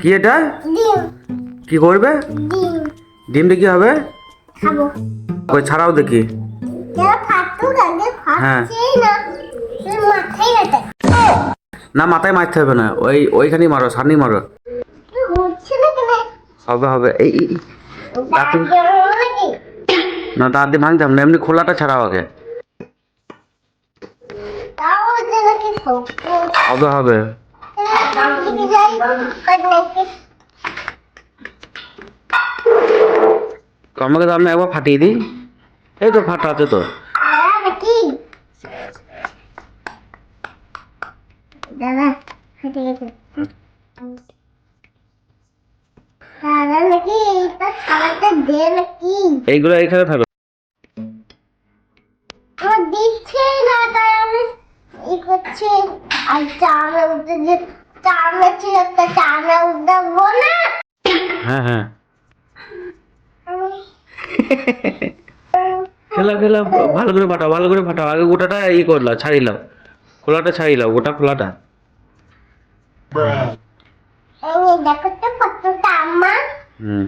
কি এটা? ডিম। কি করবে? ডিম ডিম দিয়ে কি হবে? খাবো। ওই ছাড়াও দেখি। যারা ফাটুক আগে হ্যাঁ। ফাটছেই না, সে মাথায় হাতে না, মাথায় মারতে হবে না, ওইখানেই মারো, সামনেই মারো। হচ্ছে না কেন? হবে হবে। এই দাঁত জমা নাকি? না, দাঁত দিয়ে ভাঙতাম না, এমনি খোলাটা ছাড়াও আগে। তাও হচ্ছে নাকি শক্ত? হবে হবে। দিকে যাই, কাট নাকি? আমাকে তো আমি একবার ফাটিয়ে দিই। এই তো ফাটা আছে তো। নাকি? দাদা, হেঁটে গেছে। দাদা নাকি এটা খাবারটা দে নাকি? এইগুলো এখানে থাকবে। আমার দিচ্ছেই না, তাই আমি ই করছি। আর চামড়া উঠে যে চামড়া ছিল, একটা চামড়া উঠাবো না। হ্যাঁ হ্যাঁ। খেলা খেলা, ভালো করে ফাটাও, ভালো করে ফাটাও। আগে গোটাটা করলাম, ছাড়িলাম। খোলাটা ছাড়িলাম, গোটা খোলাটা। এই দেখো তো কতটা আম্মা। হুম।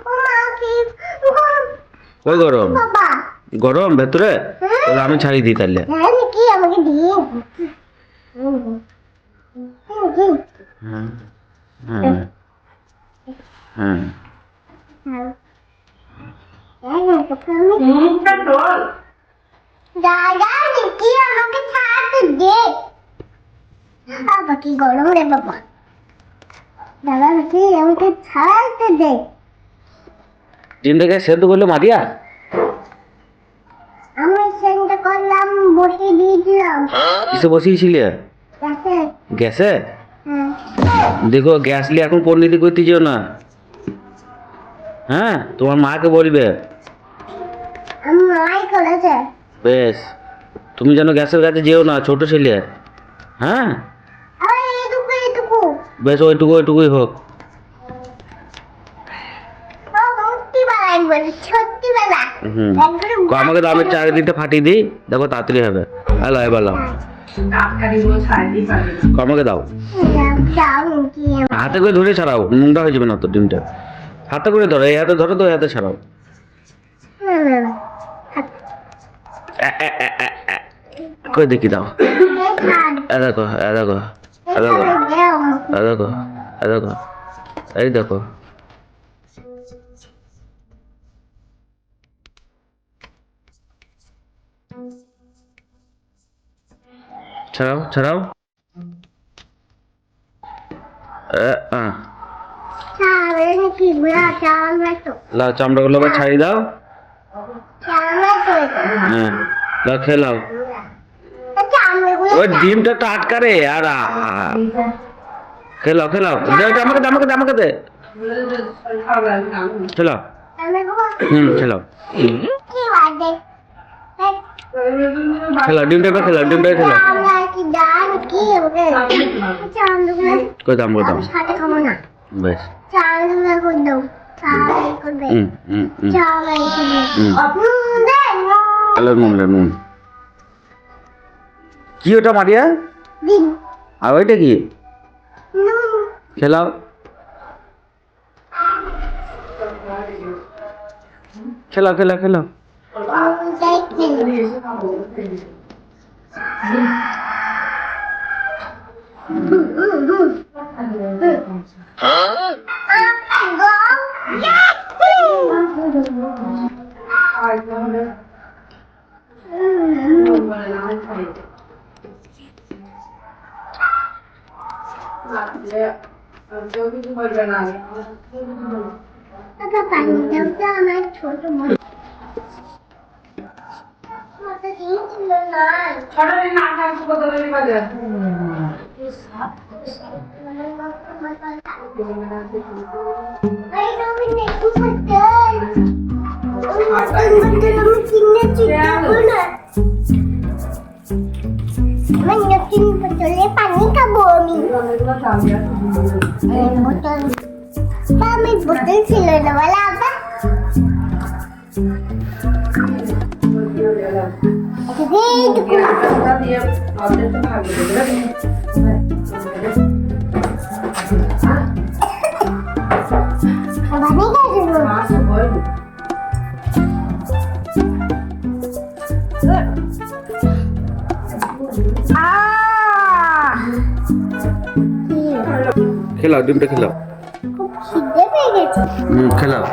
ও মা কি ওই গরম বাবা। গরম ভেতরে। তাহলে আমি ছাড়িয়ে দিই তাহলে। হ্যাঁ নাকি আমাকে দিয়ে। হ্যাঁ হ্যাঁ হ্যাঁ। দাদা নাকি আমাকে ছাড়তে দে। বাবা কি গরম রে বাবা। দাদা নাকি আমাকে ছাড়তে দে। ডিমটাকে সেদ্ধ করলে মারিয়া। আমি সেটা করলাম, বসে দিয়েছিলাম। কিসে বসিয়েছিলে? গ্যাসে। গ্যাসে? হ্যাঁ। দেখো, গ্যাস নিয়ে এখন পরিণতি করতে যেও না। হ্যাঁ, তোমার মাকে বলবে। আমি মাই করেছে। বেশ, তুমি যেন গ্যাসের কাছে যেও না, ছোট ছেলে। হ্যাঁ। আরে এইটুকু এইটুকু। বেশ, ওইটুকুই হোক। সত্যি বেলা একবার, সত্যি বেলা। হুম। আমাকে দামের চারিদিকটা ফাটিয়ে দিই, দেখো তাড়াতাড়ি হবে। হ্যালো, এবার লাও। আমাকে দাও। হাতে করে ধরে ছাড়াও, নোংরা হয়ে যাবে না তো ডিমটা। হাতে করে ধরো, এই হাতে ধরো তো, এই হাতে ছাড়াও। কই দেখি দাও। দেখো, দেখো, দেখো, দেখো, দেখো, এই দেখো। ছাড়াও ছাড়াও। লাও, চামড়াগুলো আবার ছাড়িয়ে দাও। হ্যাঁ, লাও, খেয়ে লাও। ওই ডিমটা তো আটকারে আর খেলাও খেলাও। আমাকে দে, আমাকে দে, আমাকে দে। খেলাও। খেলাও। খেলাও, ডিমটা খেলাও, ডিমটা খেলাও। কই দাম, কই দাম। বেশ। নুন, নুন। কি ওটা মারিয়া? আর ওইটা কি? খেলাও। খেলাও, খেলাও, খেলাও। ছোট ছিল না। পানি খাবো আমি। বোতল ছিল না বলা আবার। দিয়ে বানিয়ে গেছে খেলাও ডিমটা খেলাও খুব খিদে পেয়ে গেছে খেলাও